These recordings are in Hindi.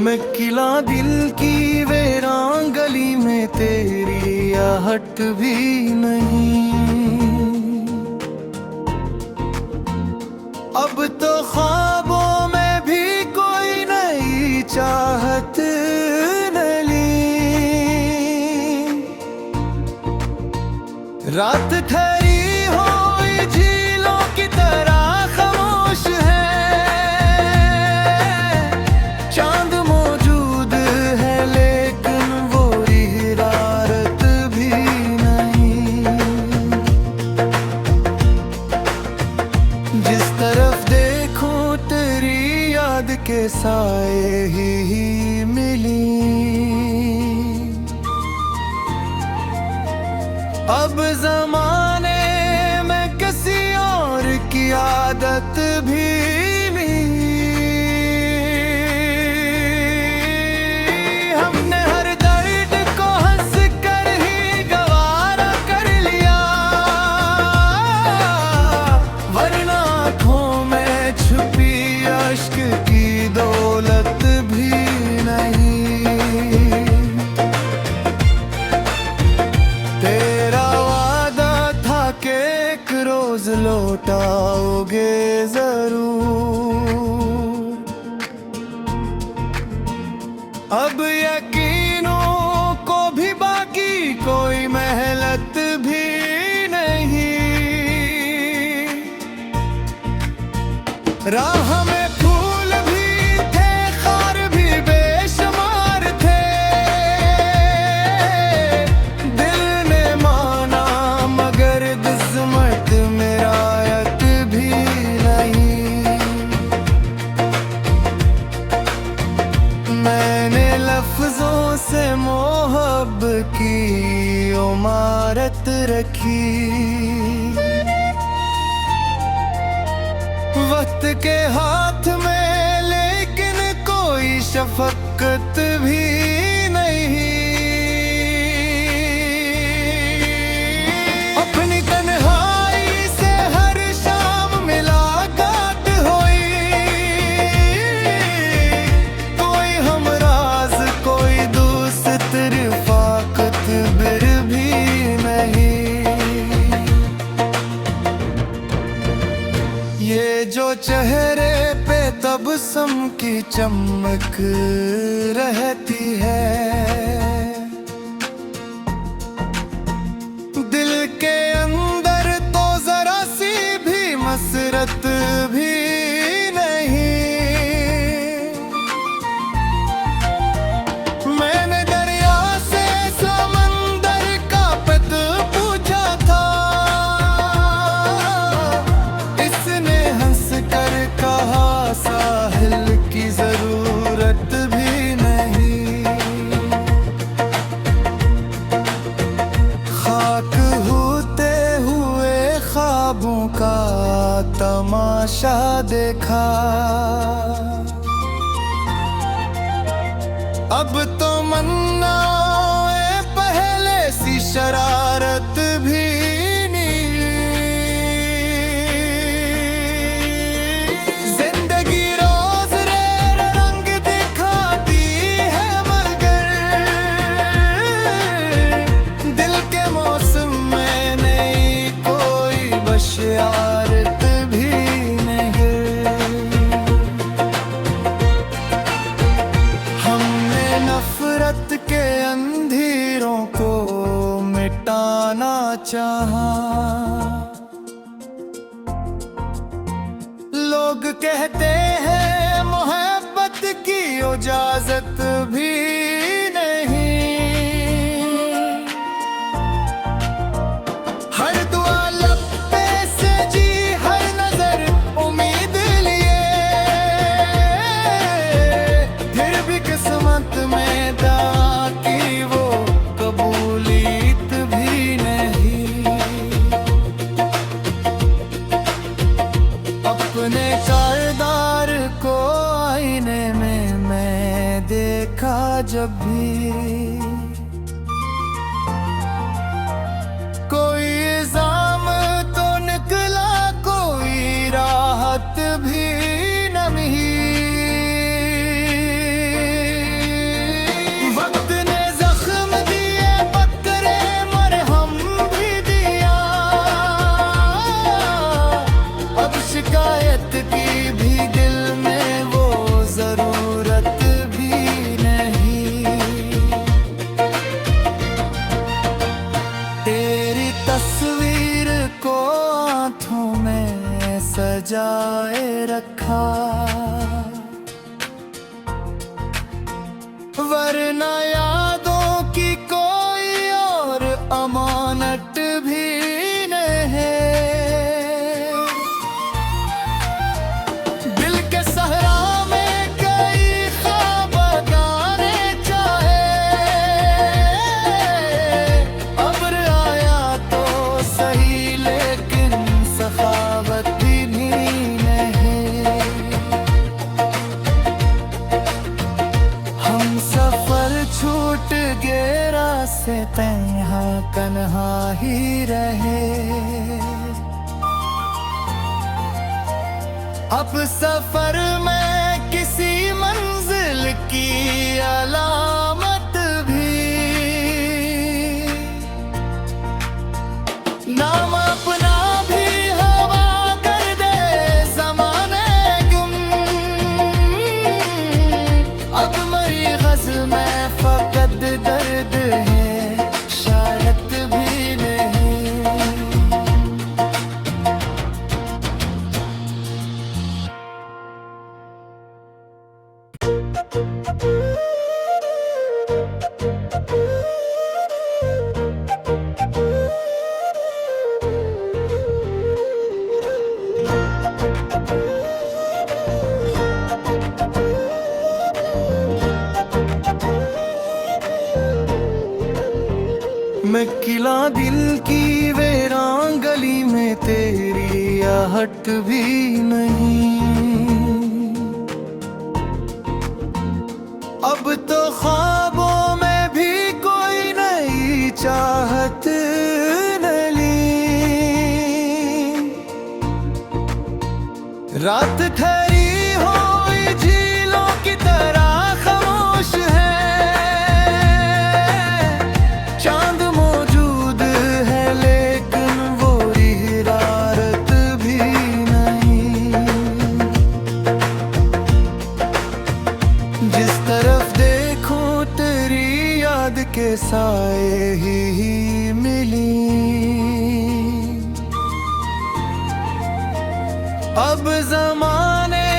मैं किला दिल की वीरान गली में तेरी आहट भी नहीं। अब तो ख्वाबों में भी कोई नई चाहत नली। रात ठहरी हुई झीलों की तरह खामोश है। चांद मौजूद है लेकिन वो इरादत भी नहीं। जिस तरफ देखूं तेरी याद के साए ही मिली। अब जमाने में किसी और की आदत भी नहीं। हमने हर दर्द को हंस कर ही गवारा कर लिया, वरना आँखों में छुपी अश्क की दौलत भी नहीं। रोज लौटाओगे जरूर। अब यकीनों को भी बाकी कोई मेहनत भी नहीं। राह में फूल भी थे, खार भी बेशुमार थे। दिल ने माना मगर किस्मत में रायत भी नहीं। मैंने लफ्जों से मोहब्बत की इमारत रखी। वक्त के हाथ में लेकिन कोई शफकत भी नहीं। अपनी तन्हाई से हर शाम मुलाकात हुई। कोई हमराज कोई दोस्त रफाकत बिर भी नहीं। ये जो चेहरे पे तबस्सुम की चमक रहती है, दिल के अंदर तो जरा सी भी मसरत भी नहीं। मैंने दरिया से समंदर का पत पूछा था, इसने हंस कर कहा साहिल की जरूरत भी नहीं। खाक होते हुए ख्वाबों का तमाशा देखा। अब तो मन्नाए पहले सी शरारत भी नहीं। जिंदगी रोज रे रंग दिखाती है मगर दिल के मौसम में नहीं कोई बशारत भी नहीं। हमने नफरत के अंधेरों को मिटाना चाहा। लोग कहते हैं मोहब्बत की इजाजत भी नहीं। हर दुआ लब पे से जी हर नजर उम्मीद लिए, फिर भी किस्मत में दां की वो कबूलियत भी नहीं। अपने किरदार को आईने में मैं देखा जब भी, कोई इल्जाम तो निकला कोई राहत भी न मिली। सजाए रखा, वरना यादों की कोई और अमानत भी नहीं। दिल के सहरा में कई ख्वाब गाने चाहे, अब्र आया तो सही लेकिन सखावत भी नहीं। हम सफर छूट गए रास्ते तन्हा कन्हा ही रहे, अब सफर में किसी मंजिल की अलामत भी, नाम अपना भी हवा कर दे ज़माने गुम, अब मरी ग़ज़ल में फ़क़त दर्द है शायद भी नहीं। मैं किला दिल की वीरान गली में तेरी आहट भी नहीं, अब तो ख्वाबों में भी कोई नई चाहत नली। रात ठहरी हुई झीलों की तरह खामोश है, चांद मौजूद है लेकिन वो हिरारत भी नहीं। जिस तरफ देखूं तेरी याद के साए ही मिली, अब जमाने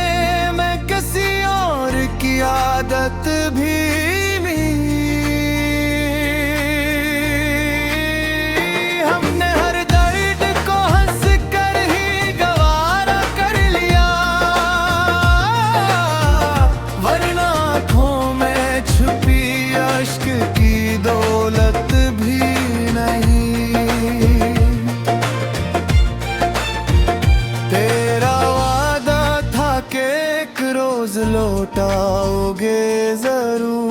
में किसी और की आदत भी नहीं। हमने हर दर्द को हंस कर ही गवारा कर लिया, वरना आँखों में छुपी अश्क की दौलत भी नहीं। तेरा वादा था कि एक रोज लौटाओगे जरूर,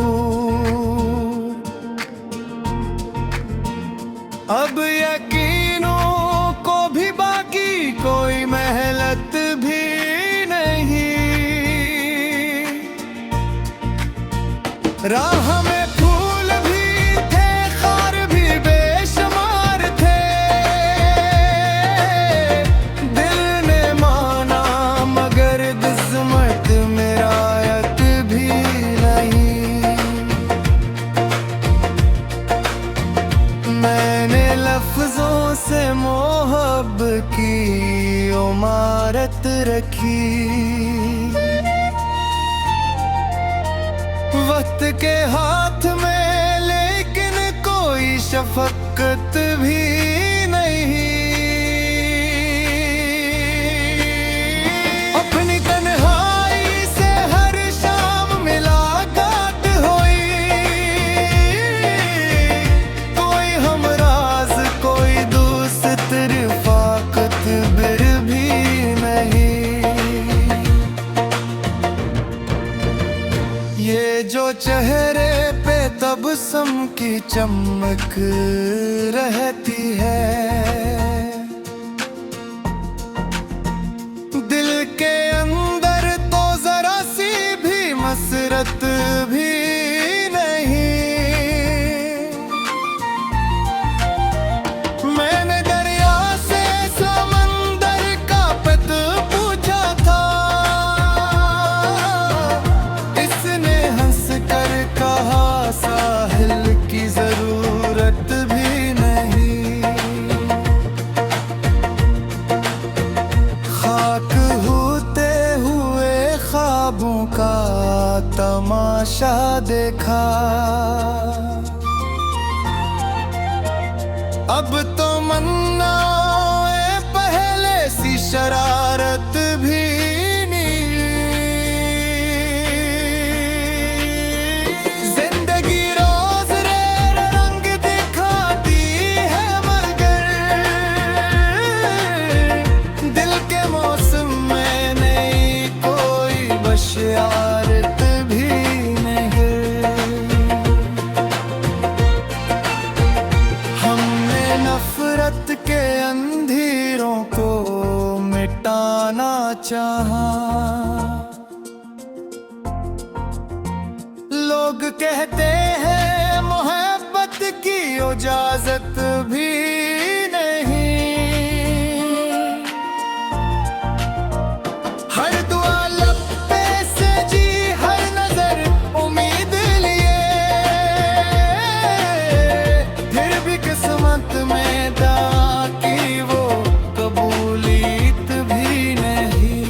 अब यकीनों को भी बाकी कोई मेहनत भी नहीं। राह में फूल भी थे खार भी बेशुमार थे, दिल ने माना मगर किस्मत में रायत भी नहीं। मैंने लफ्जों से मोहब्बत की इमारत रखी, वक्त के हाथ में लेकिन कोई शफकत भी नहीं। अपनी तन्हाई से हर शाम मुलाकात हुई, कोई हमराज कोई दोस्त रफ़ाक़त बिर भी नहीं। ये जो चेहरे पे तबस्सुम की चमक रहती है, दिल के अंदर तो जरा सी भी मसरत भी नहीं। मैंने दरिया से समंदर का पत पूछा था, इसने हंस कर कहा साहिल की जरूरत भी नहीं। खाक तमाशा देखा। अब तो मन्नाए पहले सी शरारत भी नहीं। जिंदगी रोज रंग दिखाती है मगर दिल के मौसम में नहीं कोई बशारत भी नहीं। हमने नफरत के अंधेरों को मिटाना चाहा। लोग कहते हैं मोहब्बत की इजाजत भी नहीं। हर दुआ लब पे से जी, हर नजर उम्मीद लिए, फिर भी किस्मत में दा की वो कबूलियत भी नहीं।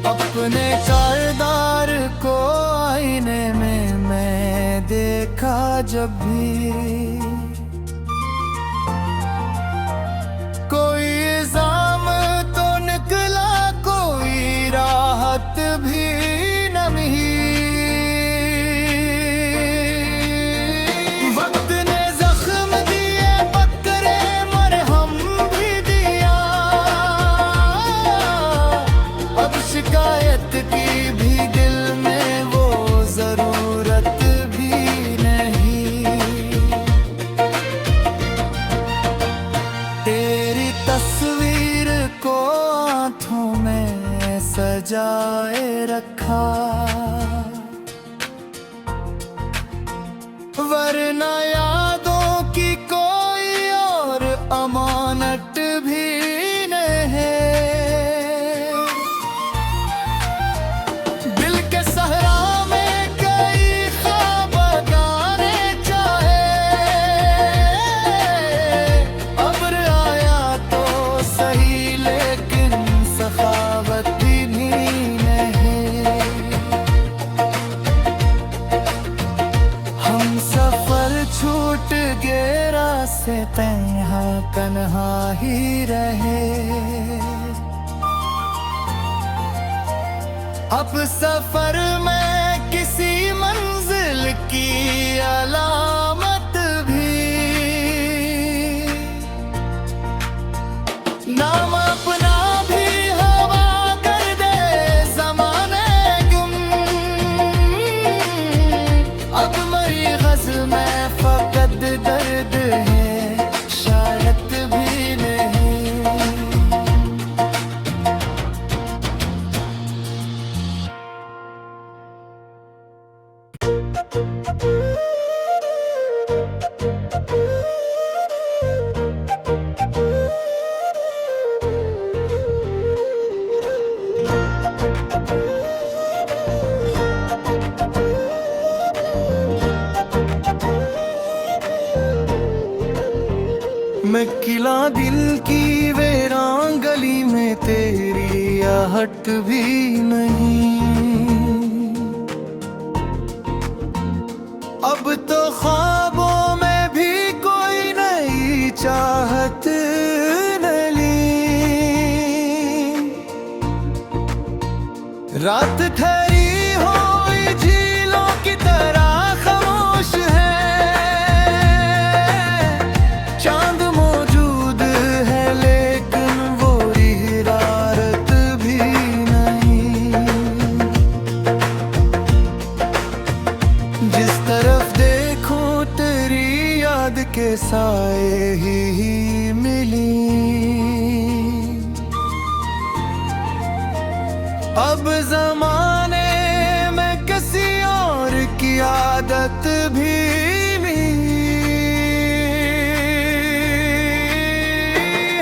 अपने किरदार को आईने में मैं देखा जब भी, कोई इल्जाम तो निकला कोई राहत भी न मिली। वक्त ने जख्म दिए पकड़े मरहम भी दिया। अब शिकायत की भी दिल में वो जरूरत भी नहीं। तेरी तस्वीर को आंखों में सजाए रखा, वरना यादों की कोई और अमानत भी नहीं। दिल के सहरा में कई ख्वाब गाने चाहे, अब्र आया तो सही लेकिन सखावत भी नहीं। हम सफर छूट गए रास्ते तन्हा तन्हा ही रहे। अब सफर में किसी मंजिल की अलामत भी, नाम अपना भी हवा कर दे ज़माने गुम। अब मरी ग़ज़ल में फ़क़त दर्द है शायद भी नहीं। मैं किला दिल की वीरान गली में तेरी आहट भी नहीं। अब तो ख्वाबों में भी कोई नई चाहत न ली। रात ठहरी हुई झीलों की तरह खामोश है, चांद मौजूद है लेकिन वो हिरारत भी नहीं। जिस तरफ देखूं तेरी याद के साए ही मिली। अब जमाने में किसी और की आदत भी नहीं।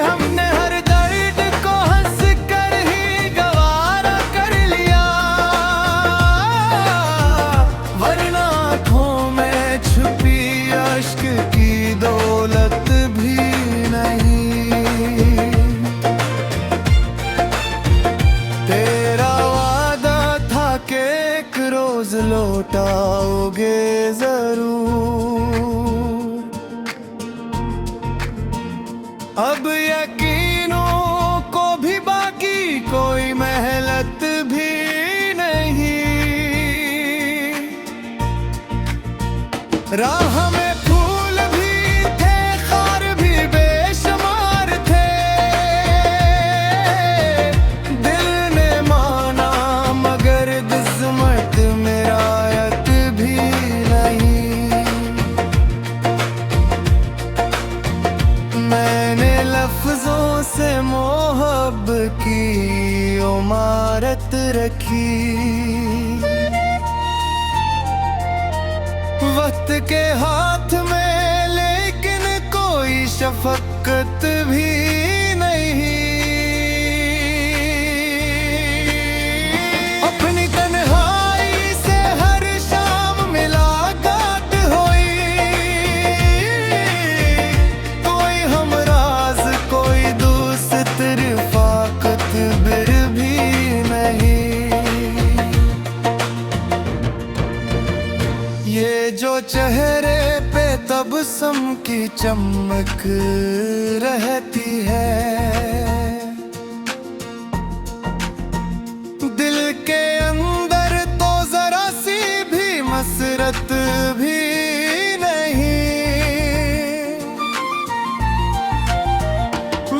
हमने हर दर्द को हंस कर ही गवारा कर लिया, वरना आँखों में छुपी अश्क की दौलत भी नहीं। यकीनों को भी बाकी कोई मेहनत भी नहीं। राह में फूल भी थे, खार भी बेशुमार थे, दिल ने माना मगर किस्मत में रायत भी नहीं। मैंने लफ्जों से मोहब्बत की इमारत रखी, वक्त के हाथ में लेकिन कोई शफकत भी नहीं। अपनी तन्हाई से हर शाम मुलाकात हुई, कोई हमराज कोई दोस्त रिफाकत बिर भी नहीं। ये जो चेहरे पे तबस्सुम की चमक रहती है, दिल के अंदर तो जरा सी भी मसरत भी नहीं।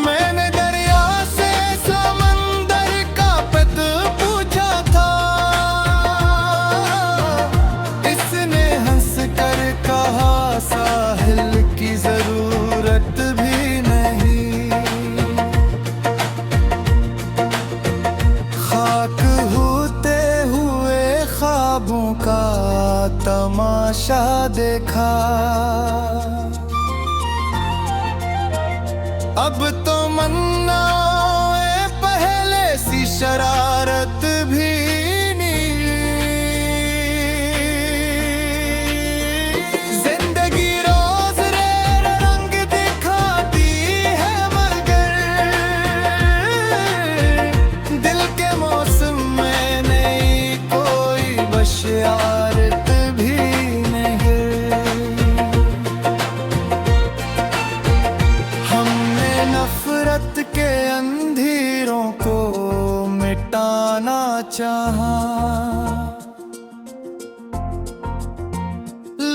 मैंने दरिया से समंदर का पत पूछा था, इसने हंस कर कहा साहिल की जरूरत भी नहीं। खाक होते हुए ख्वाबों का तमाशा देखा, अब तो मन्नाए पहले सी शरारत भी नहीं। जिंदगी रोज रंग दिखाती है मगर दिल के मौसम में नहीं कोई बशारत भी नहीं। हमने नफरत के अंधेरों को मिटाना चाहा,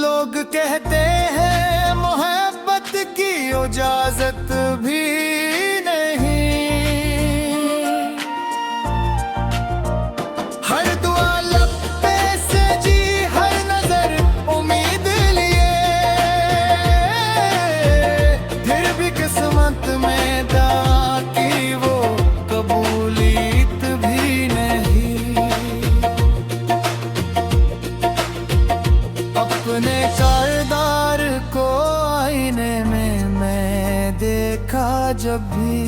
लोग कहते हैं मोहब्बत की इजाजत भी नहीं। हर दुआ लब पे से जी, हर नजर उम्मीद लिए, फिर भी किस्मत में था कि वो कबूलियत भी नहीं। अपने किरदार को आईने में मैं देखा जब भी,